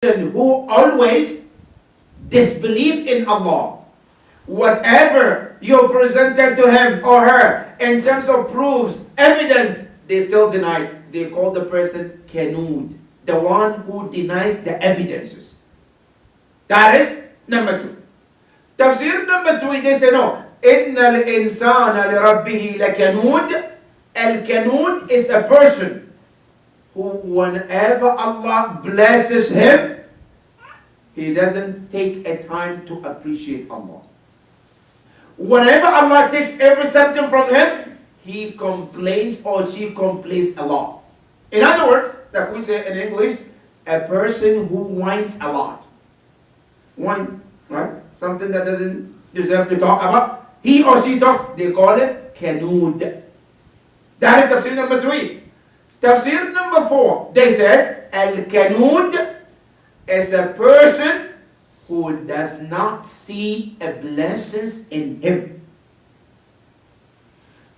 who always disbelieve in Allah. Whatever you presented to him or her in terms of proofs, evidence, they still deny it. They call the person Kanud, the one who denies the evidences. That is number two. Tafsir number three, they say no. Inna al-insana li rabbihi lakanud. Al-kanud is a person who, whenever Allah blesses him, he doesn't take a time to appreciate Allah. Whenever Allah takes every something from him, he complains or she complains a lot. In other words, like we say in English, a person who whines a lot. Whine, right? Something that doesn't deserve to talk about. He or she talks, they call it kanud. That is tafsir number three. Tafsir number four, they says, al-kanud is a person who does not see a blessings in him.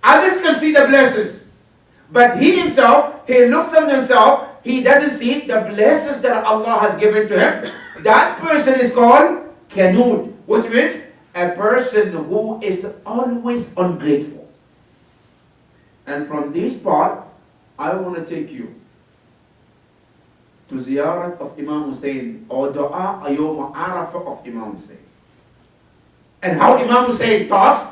Others can see the blessings, but he himself, he looks at himself, he doesn't see the blessings that Allah has given to him. That person is called kanud, which means a person who is always ungrateful. And from this part, I want to take you to ziyarat of Imam Hussein, or dua Yawm Arafah of Imam Hussein. And how Imam Hussein talks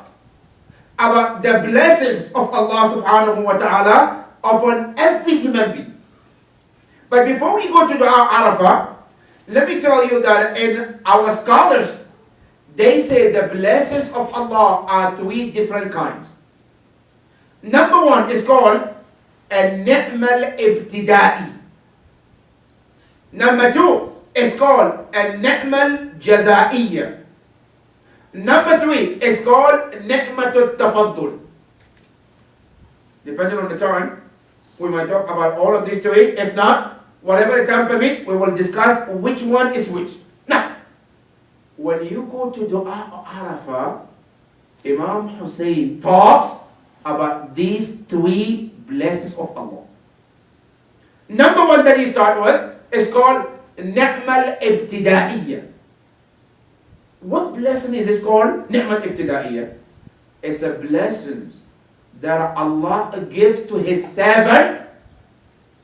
about the blessings of Allah subhanahu wa ta'ala upon every human being. But before we go to dua Arafah, let me tell you that in our scholars, they say the blessings of Allah are three different kinds. Number one is called al-ni'mal ibtida'i. Number two is called al-ni'mal jaza'iyya. Number three is called ni'matut tafaddul. Depending on the time, we might talk about all of these three. If not, whatever the time permit, we will discuss which one is which. Now, when you go to Dua Arafah, Imam Hussein talks about these three blessings of Allah. Number one that he starts with is called Ni'mal Ibtida'iyya. What blessing is it called? Ni'mal Ibtida'iyya. It's a blessing that Allah gives to his servant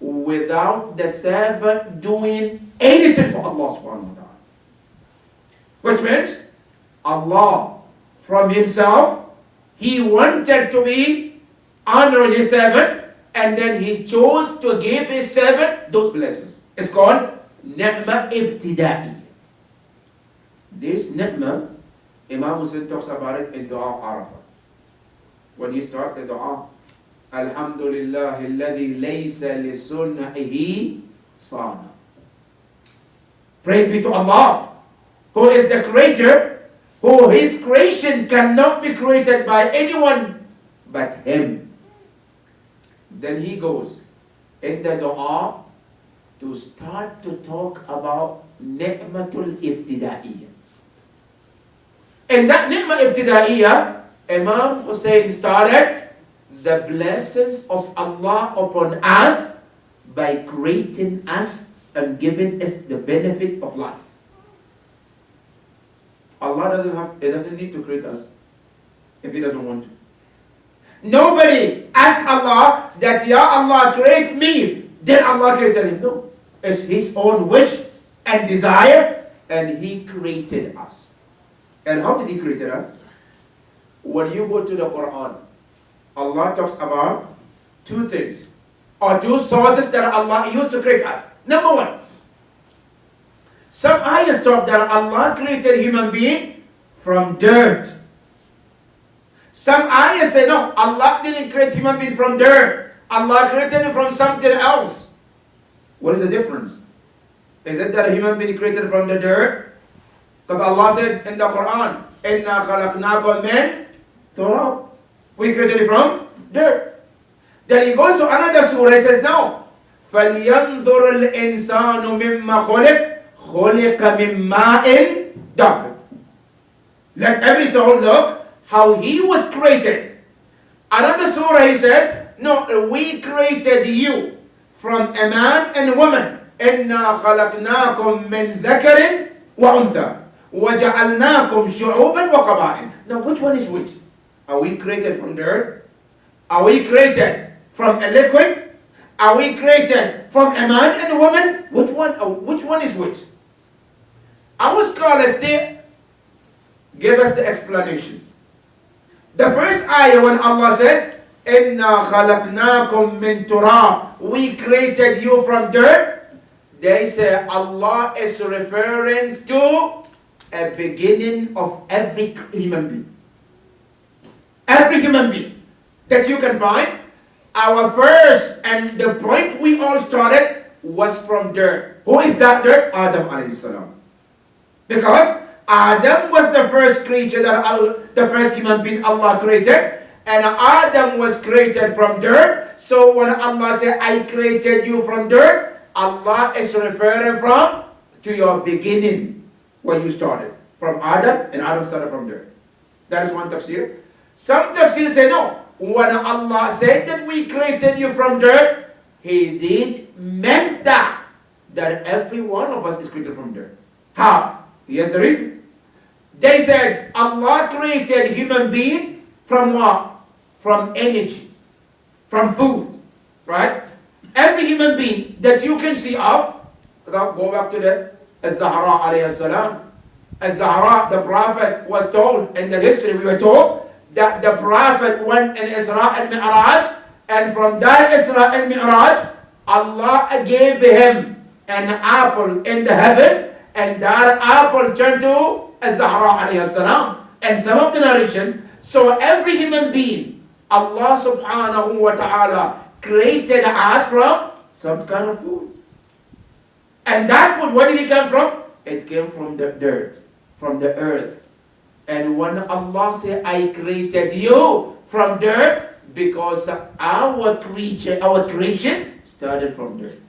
without the servant doing anything for Allah subhanahu wa ta'ala. Which means Allah from himself, he wanted to be honoring his servant, and then he chose to give his servant those blessings. It's called Ni'ma Ibtida'i. This Ni'ma, Imam Muslim talks about it in Dua Arafah. When he starts the Dua, Alhamdulillah alladhi laysa li sunna'ihi sana. Praise be to Allah, who is the creator, who his creation cannot be created by anyone but him. Then he goes in the Dua to start to talk about Ni'matul Ibtida'iyyah. In that Ni'ma Ibtida'iyyah, Imam Hussein started the blessings of Allah upon us by creating us and giving us the benefit of life. Allah doesn't need to create us if He doesn't want to. Nobody asked Allah that, Ya Allah, create me. Then Allah created him. No. It's His own wish and desire, and He created us. And how did He create us? When you go to the Quran, Allah talks about two things, or two sources that Allah used to create us. Number one, some ayahs talk that Allah created human being from dirt. Some ayahs say, no, Allah didn't create human being from dirt. Allah created it from something else. What is the difference? Is it that a human being created from the dirt? Because Allah said in the Quran, إِنَّا خَلَقْنَاكُمْ مِنْ تُرَابٍ. We created it from dirt. Then he goes to another surah, he says, no. فَلْيَنْظُرَ الْإِنسَانُ مِمَّا خُلِقَ مِنْ مَاءٍ دَافِقٍ. Let every soul look how he was created. Another surah he says, no, we created you from a man and a woman إِنَّا خَلَقْنَاكُم مِّن ذَكَرٍ وَأُنثَى وَجَعَلْنَاكُمْ شُعُوبًا وَقَبَائِلَ. Now which one is which? Are we created from the earth? Are we created from a liquid? Are we created from a man and a woman? Which one is which? Our scholars, they give us the explanation. The first ayah when Allah says, إِنَّا خَلَقْنَاكُم مِّن تُرَابٍ, we created you from dirt, they say Allah is referring to a beginning of every human being. Every human being that you can find, our first and the point we all started was from dirt. Who is that dirt? Adam alayhi salam. Because Adam was the first creature the first human being Allah created, and Adam was created from dirt. So when Allah said, I created you from dirt, Allah is referring to your beginning, where you started. From Adam, and Adam started from dirt. That is one tafsir. Some tafsir say no. When Allah said that we created you from dirt, He did meant that every one of us is created from dirt. How? Here's the reason. They said Allah created human being from what? From energy, from food, right? Every human being that you can see of, go back to the Zahra alayhi salam. Zahra, the Prophet was told, in the history we were told, that the Prophet went in Isra and Mi'raj, and from that Isra and Mi'raj, Allah gave him an apple in the heaven, and that apple turned to Zahra alayhi salam. And some of the narration, so every human being, Allah subhanahu wa ta'ala created us from some kind of food. And that food, where did it come from? It came from the dirt, from the earth. And when Allah said, I created you from dirt, because our creation started from dirt.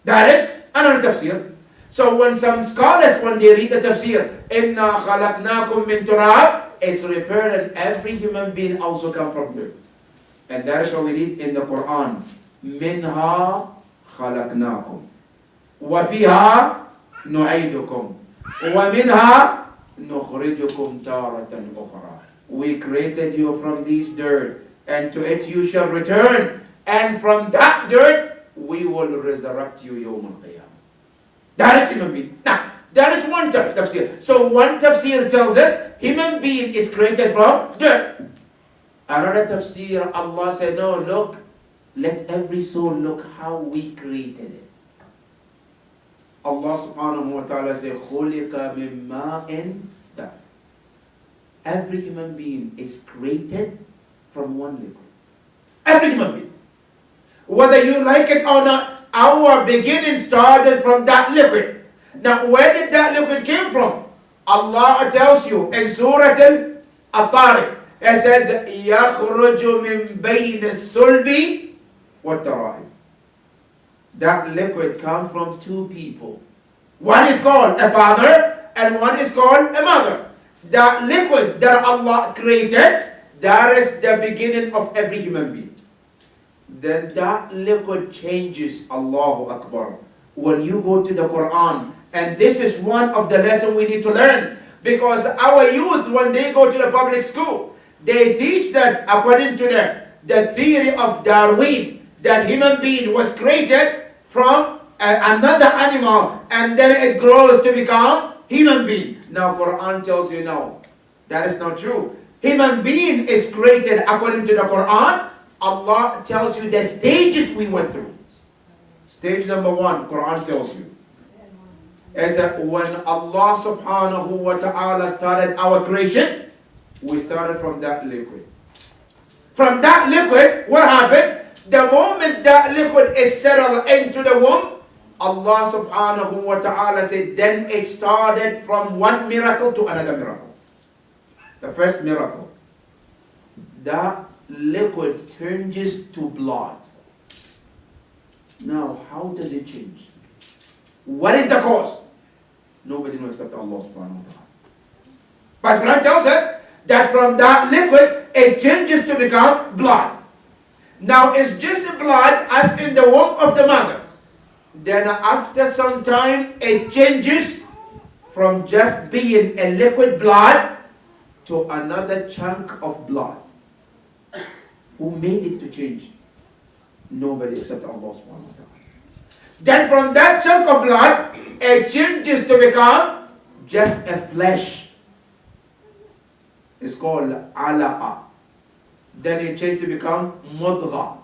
That is another tafsir. So when some scholars, when they read the tafsir, إِنَّا خَلَقْنَاكُم مِّن تُرَابٍ, it's referring every human being also come from dirt. And that is what we read in the Quran. مِنْهَا خَلَقْنَاكُم وَفِيهَا نُعِيدُكُمْ وَمِنْهَا نُخْرِجُكُمْ تَارَةً أُخْرَى. We created you from this dirt, and to it you shall return. And from that dirt, we will resurrect you يوم القيامة. That is human being. Now, that is one tafsir. So one tafsir tells us human being is created from dirt. Another tafsir, Allah said, no, look, let every soul look how we created it. Allah subhanahu wa ta'ala said, خُلِقَ مِن مَاءٍ دَافٍ. Every human being is created from one liquid. Every human being. Whether you like it or not, our beginning started from that liquid. Now, where did that liquid came from? Allah tells you in Surah Al-Tariq, it says, يَخْرُجُ مِن بَيْنِ السُّلْبِ وَالتَّرَائِبِ. That liquid comes from two people. One is called a father, and one is called a mother. That liquid that Allah created, that is the beginning of every human being. Then that liquid changes. Allahu Akbar. When you go to the Quran, and this is one of the lessons we need to learn, because our youth, when they go to the public school, they teach that according to the theory of Darwin, that human being was created from another animal, and then it grows to become human being. Now Quran tells you no, that is not true. Human being is created according to the Quran. Allah tells you the stages we went through. Stage number one, Quran tells you, is that when Allah subhanahu wa ta'ala started our creation, we started from that liquid. From that liquid, what happened? The moment that liquid is settled into the womb, Allah subhanahu wa ta'ala said, then it started from one miracle to another miracle. The first miracle, that liquid changes to blood. Now, how does it change? What is the cause? Nobody knows except Allah subhanahu wa ta'ala. But Quran tells us that from that liquid, it changes to become blood. Now, it's just blood as in the womb of the mother. Then after some time, it changes from just being a liquid blood to another chunk of blood. Who made it to change? Nobody except Allah subhanahu wa ta'ala. Then from that chunk of blood, it changes to become just a flesh. It's called alaqa. Then it changed to become mudgha.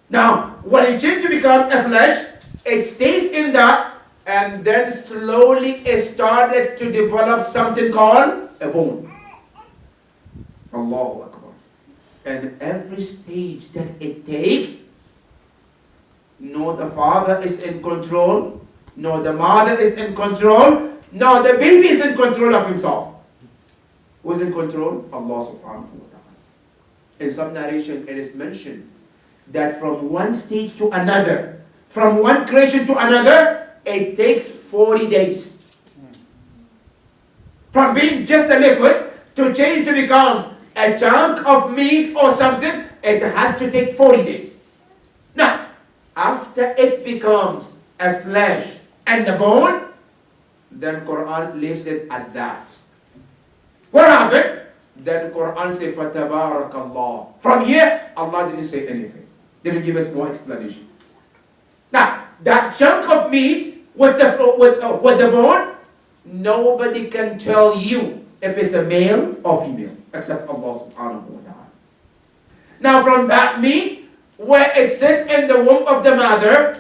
Now, when it changed to become a flesh, it stays in that, and then slowly it started to develop something called a bone. Allahu Akbar. And every stage that it takes, no the father is in control, no the mother is in control, no the baby is in control of himself. Who is in control? Allah subhanahu wa ta'ala. In some narration it is mentioned that from one stage to another, from one creation to another, it takes 40 days. From being just a liquid to change to become a chunk of meat or something, it has to take 40 days. Now, after it becomes a flesh and a bone, then Quran leaves it at that. What happened? Then Quran says, فَتَبَارَكَ From here, Allah didn't say anything. Didn't give us more explanation. Now, that chunk of meat with the bone, nobody can tell you if it's a male or female, except Allah subhanahu wa ta'ala. Now from that meat, where it sits in the womb of the mother,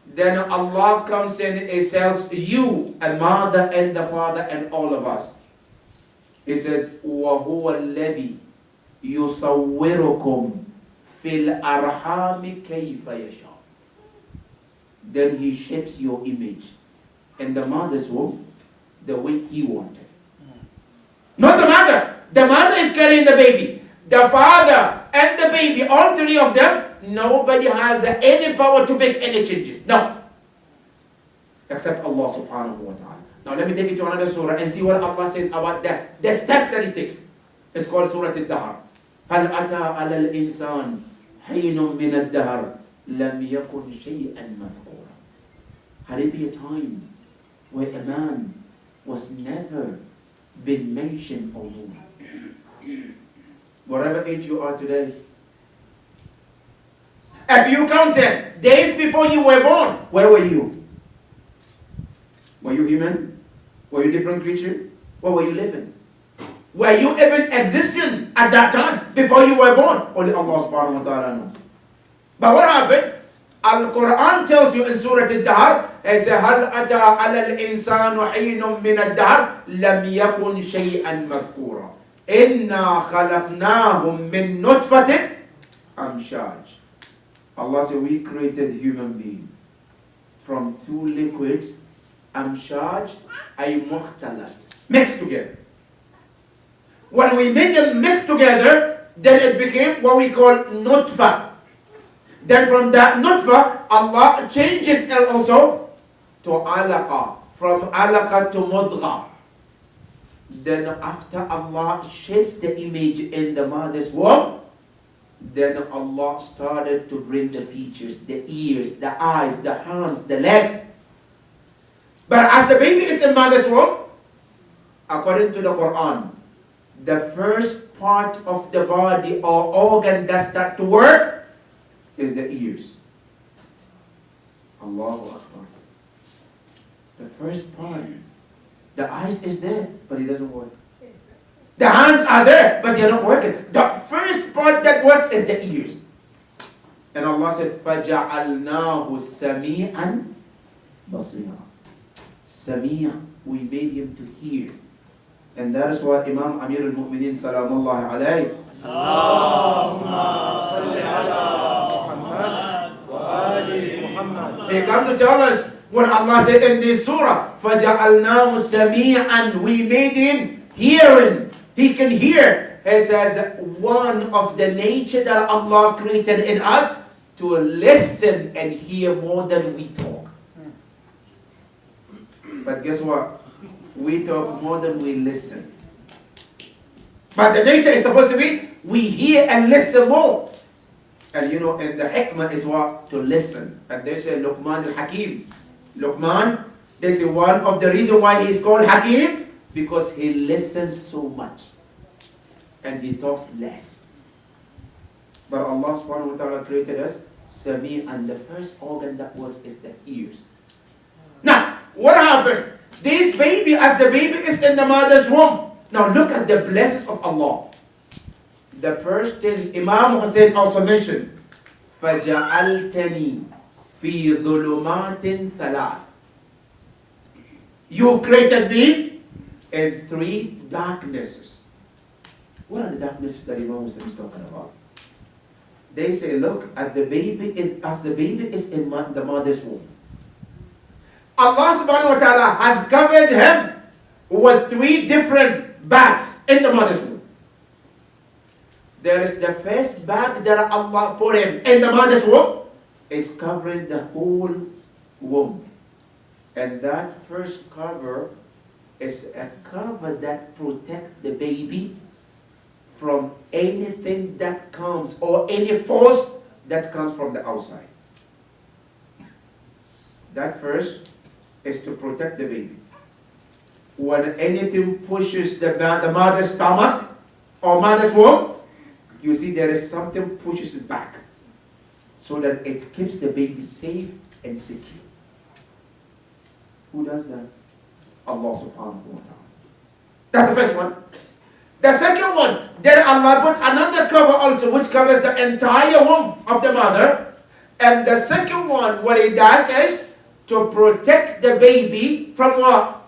then Allah comes in and tells you, and mother and the father and all of us. He says, وَهُوَ الَّذِي يُصَوِّرُكُمْ فِي الْأَرْحَامِ كَيْفَ يَشَاءُ. Then He shapes your image in the mother's womb the way He wanted. Not the mother. The mother is carrying the baby. The father and the baby, all three of them, nobody has any power to make any changes. No. Except Allah subhanahu wa ta'ala. Now let me take you to another surah and see what Allah says about that. The steps that it takes. It's called Surah Al-Dahr. هَلْ أَتَى عَلَى الْإِنسَانِ حِينٌ مِّنَ الدَّهْرِ لَمْ يَكُنْ شَيْئًا مَذْكُورًا. Had it be a time where a man was never been mentioned or known? Whatever age you are today, if you counted days before you were born, where were you? Were you human? Were you a different creature? Where were you living? Were you even existing at that time before you were born? Only Allah subhanahu wa ta'ala knows. But what happened? Al-Quran tells you in Surah Al-Dahr, it says, هَلْ أَتَى عَلَى الْإِنسَانُ حِينٌ مِّنَ الدَّهْرِ لَمْ يَكُنْ شَيْئًا مَذْكُورًا إِنَّا خَلَقْنَاهُمْ مِّن نُطْفَةٍ أَمْشَاجٍ. Allah said, we created human being from two liquids, أمشاج أي مختلط, mixed together. When we made them mixed together, then it became what we call nutfa. Then from that nutfa, Allah changed it also to alaqa. From alaqa to mudgha. Then after Allah shapes the image in the mother's womb, then Allah started to bring the features, the ears, the eyes, the hands, the legs. But as the baby is in mother's womb, according to the Quran, the first part of the body or organ that starts to work is the ears. Allahu Akbar. The first part. The eyes is there, but it doesn't work. The hands are there, but they're not working. The first part that works is the ears. And Allah said, فَجَعَلْنَاهُ سَمِيعًا بَصِيرًا. Samia, we made him to hear. And that is what Imam Amir al-Mu'mineen Salamullahi alayhi, Allahumma salli ala Muhammad wa ali Muhammad, he come to tell us when Allah said in this surah, فَجَعَلْنَاهُ سَمِيعًا, we made him hearing. He can hear. He says one of the nature that Allah created in us to listen and hear more than we talk. But guess what? We talk more than we listen. But the nature is supposed to be, we hear and listen more. And you know, and the hikmah is what? To listen. And they say Luqman al-Hakim. Luqman, they say one of the reasons why he is called Hakim, because he listens so much. And he talks less. But Allah subhanahu wa ta'ala created us Sami, and the first organ that works is the ears. Now, what happened? This baby, as the baby is in the mother's womb. Now look at the blessings of Allah. The first thing Imam Hussein also mentioned, فَجَعَلْتَنِي فِي ظُلُمَاتٍ ثَلَاثٍ. You created me in 3 darknesses. What are the darknesses that Imam Hussein is talking about? They say, look, as the baby is in the mother's womb, Allah subhanahu wa ta'ala has covered him with 3 different bags in the mother's womb. There is the first bag that Allah put him in the mother's womb, is covering the whole womb. And that first cover is a cover that protects the baby from anything that comes, or any force that comes from the outside. That first is to protect the baby. When anything pushes the mother's stomach or mother's womb, you see there is something pushes it back, so that it keeps the baby safe and secure. Who does that? Allah subhanahu wa ta'ala. That's the first one. The second one, then Allah put another cover also, which covers the entire womb of the mother. And the second one, what it does is to protect the baby from what?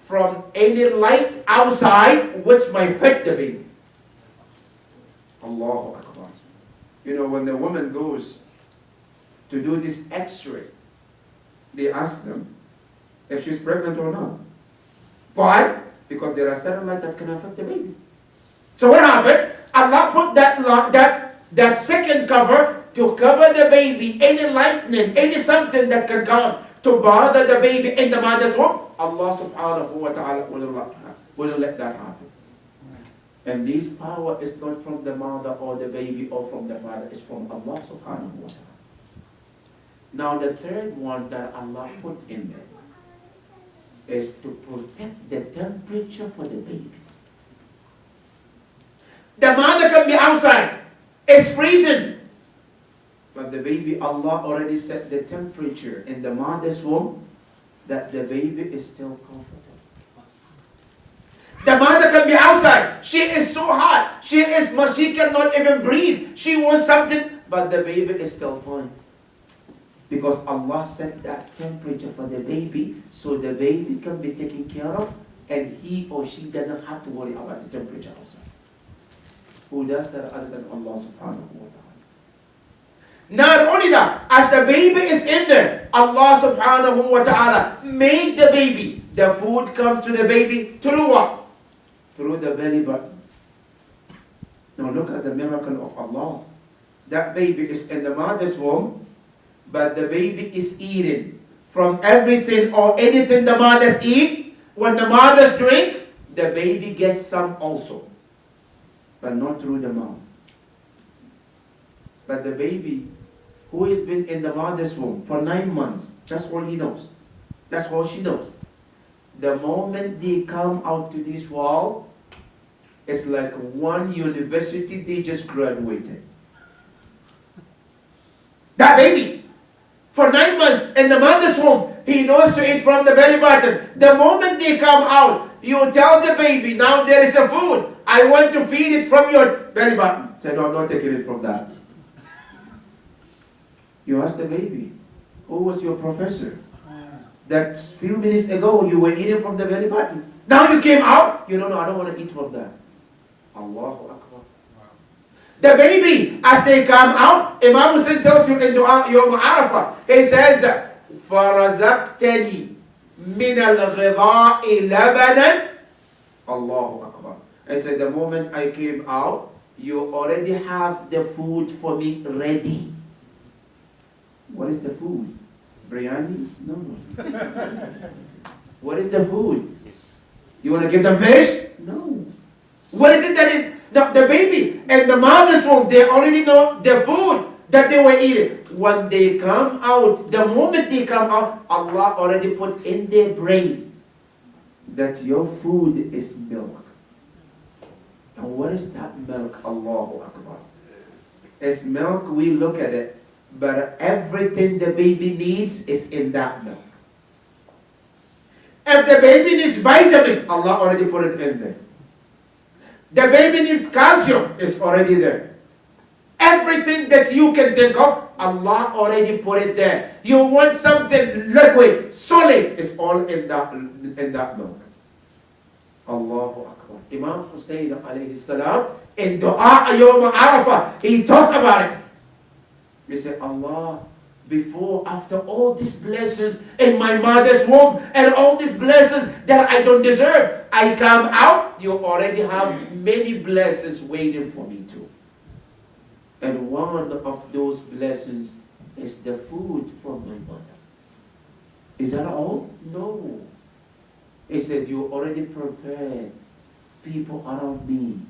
From any light outside which might hurt the baby. Allahu Akbar. You know, when the woman goes to do this x-ray, they ask them if she's pregnant or not. Why? Because there are certain lights that can affect the baby. So what happened? Allah put that second cover to cover the baby, any lightning, any something that can come to bother the baby in the mother's womb. Allah subhanahu wa ta'ala will let that happen. And this power is not from the mother or the baby or from the father, it's from Allah subhanahu wa ta'ala. Now the third one that Allah put in there is to protect the temperature for the baby. The mother can be outside, it's freezing. But the baby, Allah already set the temperature in the mother's womb that the baby is still comfortable. The mother can be outside. She is so hot. She cannot even breathe. She wants something, but the baby is still fine. Because Allah set that temperature for the baby, so the baby can be taken care of, and he or she doesn't have to worry about the temperature outside. Who does that other than Allah subhanahu wa ta'ala? Not only that, as the baby is in there, Allah subhanahu wa ta'ala made the baby. The food comes to the baby through what? Through the belly button. Now look at the miracle of Allah. That baby is in the mother's womb, but the baby is eating from everything or anything the mothers eat. When the mothers drink, the baby gets some also, but not through the mouth. But the baby who has been in the mother's womb for 9 months, that's all he knows. That's all she knows. The moment they come out to this world, it's like one university they just graduated. That baby, for 9 months in the mother's womb, he knows to eat from the belly button. The moment they come out, you tell the baby, now there is a food. I want to feed it from your belly button. Say, no, I'm not taking it from that. You ask the baby, who was your professor? That few minutes ago you were eating from the belly button. Now you came out, you don't know, I don't want to eat from that. Allahu Akbar. The baby, as they come out, Imam Hussein tells you in Dua Yawm Arafah, he says, فَرَزَقْتَنِي مِنَ الْغِضَاءِ لَبَنًا. Allahu Akbar. I said, the moment I came out, you already have the food for me ready. What is the food? Biryani? No. What is the food? You want to give them fish? No. What is it that is the baby and the mother's womb? They already know the food. that they were eating. When they come out, the moment they come out, Allah already put in their brain that your food is milk. And what is that milk? Allahu Akbar. It's milk, we look at it, but everything the baby needs is in that milk. If the baby needs vitamin, Allah already put it in there. The baby needs calcium, it's already there. Everything that you can think of, Allah already put it there. You want something liquid, solid, it's all in that milk. Allahu Akbar. Imam Hussein alayhi salam, in Dua Yawm Arafah, he talks about it. He said, Allah, before, after all these blessings in my mother's womb and all these blessings that I don't deserve, I come out, you already have many blessings waiting for me too. And one of those blessings is the food from my mother. Is that all? No. He said, you already prepared people around me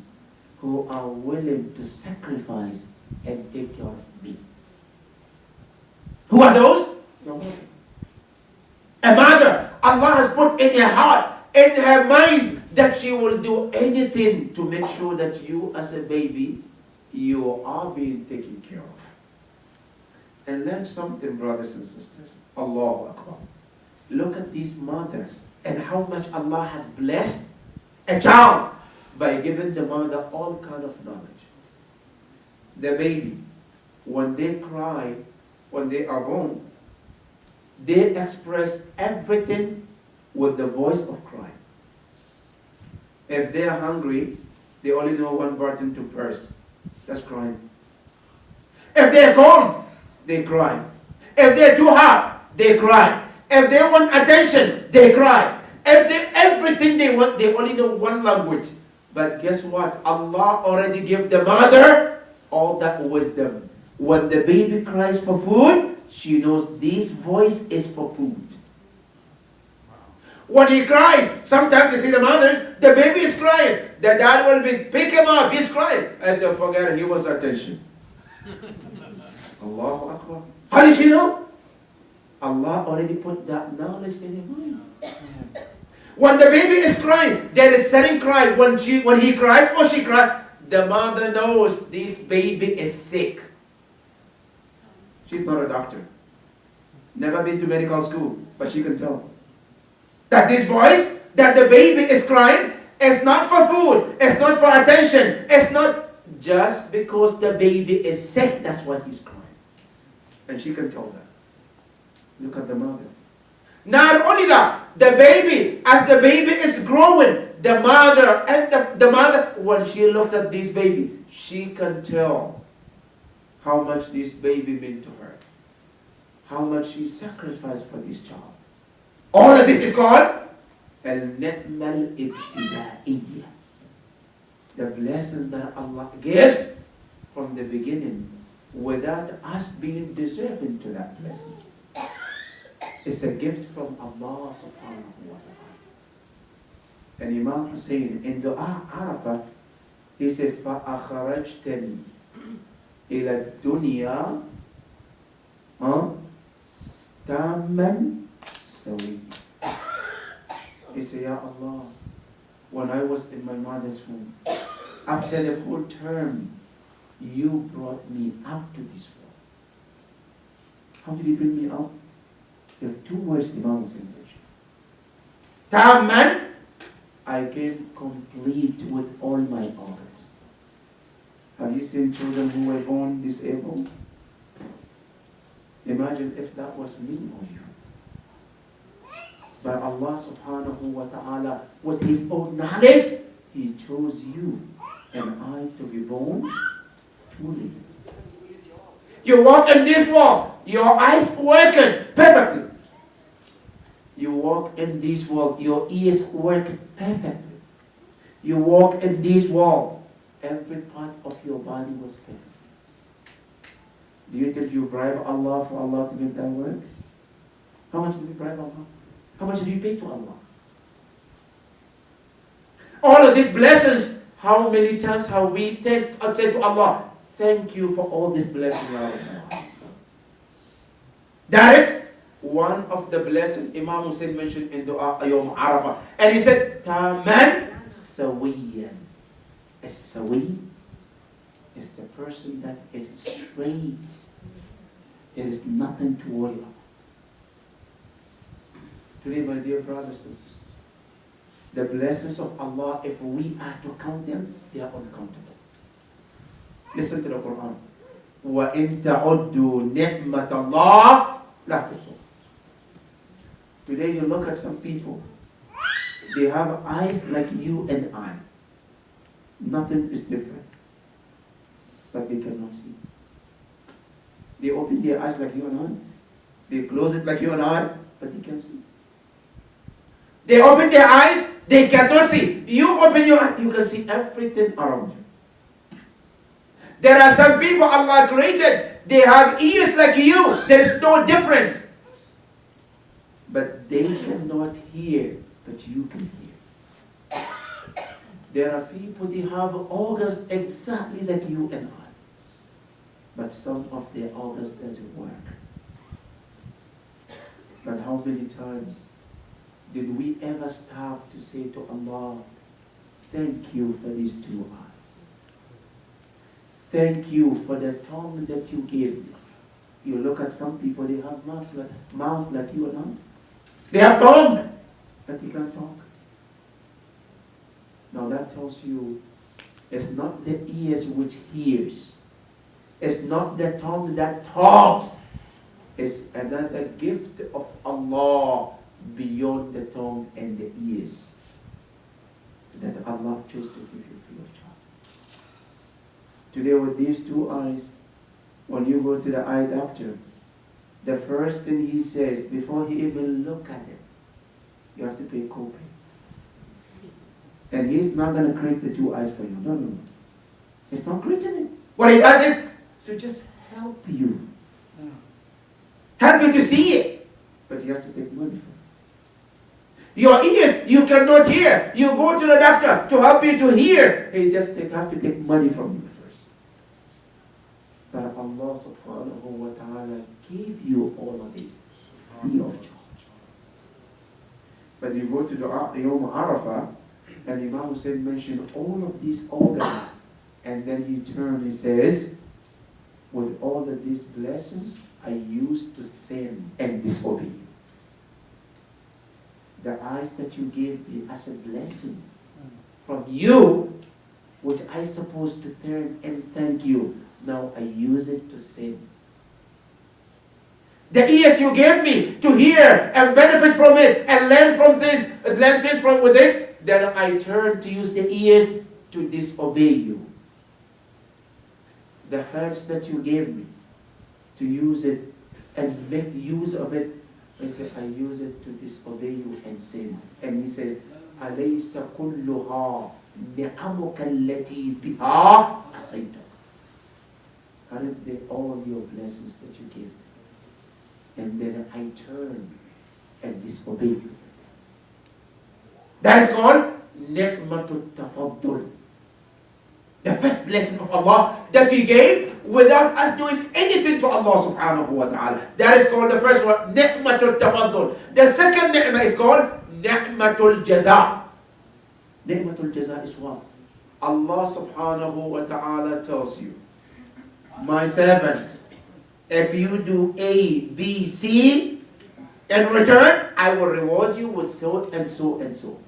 who are willing to sacrifice and take care of me. Who are those? Your mother. A mother, Allah has put in her heart, in her mind, that she will do anything to make sure that you as a baby, you are being taken care of. And learn something, brothers and sisters. Allahu Akbar. Look at these mothers and how much Allah has blessed a child by giving the mother all kind of knowledge. The baby, when they cry, when they are born, they express everything with the voice of cry. If they are hungry, they only know one button to press. That's crying. If they are cold, they cry. If they are too hot, they cry. If they want attention, they cry. If they everything they want, they only know one language. But guess what? Allah already gave the mother all that wisdom. When the baby cries for food, she knows this voice is for food. When he cries, sometimes you see the mothers, the baby is crying. The dad will be, pick him up, he's crying. I said, forget it, he wants attention. Allahu Akbar. How did she know? Allah already put that knowledge in her mind. When the baby is crying, there is certain cry. When he cries or she cries, the mother knows this baby is sick. She's not a doctor. Never been to medical school, but she can tell. That this voice, that the baby is crying, is not for food, it's not for attention, it's not just because the baby is sick, that's why he's crying. And she can tell that. Look at the mother. Not only that, the baby, as the baby is growing, the mother, and the mother, when she looks at this baby, she can tell how much this baby meant to her. How much she sacrificed for this child. All of this is called al-ni'ma al-ibtida'iyya. The blessing that Allah gives from the beginning without us being deserving to that blessing. It's a gift from Allah subhanahu wa ta'ala. And Imam Hussein in Dua Arafah, he said, فَأَخْرَجْتَنِي إِلَى الدُّنْيَا سْتَامًا سَوِيًّا. He said, Ya Allah, when I was in my mother's womb, after the full term, you brought me up to this world. How did you bring me up? There are two words Imam Hussein mentioned. Tamman, I came complete with all my organs. Have you seen children who were born disabled? Imagine if that was me or you. But Allah subhanahu wa ta'ala, with His own knowledge, He chose you and I to be born fully. You walk in this world, your eyes working perfectly. You walk in this world, your ears work perfectly. You walk in this world, every part of your body was perfect. Do you think you bribe Allah for Allah to make that work? How much do you bribe Allah? How much do you pay to Allah? All of these blessings, how many times have we said to Allah, thank you for all this blessing, Ya Allah. That is one of the blessings Imam Hussein mentioned in Dua Yawm Arafah. And he said, Taman Sawiyan. A Sawi is the person that is straight. There is nothing to worry about. Today, my dear brothers and sisters, the blessings of Allah, if we are to count them, they are uncountable. Listen to the Quran. وَإِن تَعُدُّوا نِعْمَةَ اللَّهِ لَا تُحْصُوهَا. Today you look at some people, they have eyes like you and I. Nothing is different, but they cannot see. They open their eyes like you and I. They close it like you and I, but they can see. They open their eyes, they cannot see. You open your eyes, you can see everything around you. There are some people Allah created, they have ears like you. There is no difference. But they cannot hear, but you can hear. There are people, they have organs exactly like you and I. But some of their organs doesn't work. But how many times did we ever stop to say to Allah, thank you for these two eyes. Thank you for the tongue that you gave me. You look at some people, they have mouth like you and I. They have tongue, but they can't talk. Now that tells you, it's not the ears which hears. It's not the tongue that talks. It's another gift of Allah beyond the tongue and the ears that Allah chose to give you free of charge. Today with these two eyes, when you go to the eye doctor, the first thing he says, before he even look at it, you have to pay copay. And he's not going to create the two eyes for you. No. He's not creating it. What he does is to just help you. Help you to see it. But he has to take money from it. Your ears, you cannot hear. You go to the doctor to help you to hear. He just have to take money from you first. But Allah subhanahu wa ta'ala gave you all of this free of charge. But you go to the Yawm Arafah, and Imam Hussein mentioned all of these organs, and then he turned and says, with all of these blessings, I used to sin and disobey you. The eyes that you gave me as a blessing from you, which I supposed to turn and thank you, now I use it to sin. The ears you gave me to hear and benefit from it and learn things from within, then I turn to use the ears to disobey you. The hands that you gave me to use it and make use of it, I say I use it to disobey you and sin. And he says, أَلَيْسَ كُلُّهَا نِعَمُكَ الَّتِي بِهَا أَسَيْتَ. Aren't they all your blessings that you gave to me? And then I turn and disobey you. That is called ni'matul tafaddul. The first blessing of Allah that He gave without us doing anything to Allah subhanahu wa ta'ala. That is called the first one, ni'matul tafaddul. The second ni'mah is called ni'matul jaza. Ni'matul jaza is what? Allah subhanahu wa ta'ala tells you, my servant, if you do A, B, C, in return, I will reward you with so and so and so.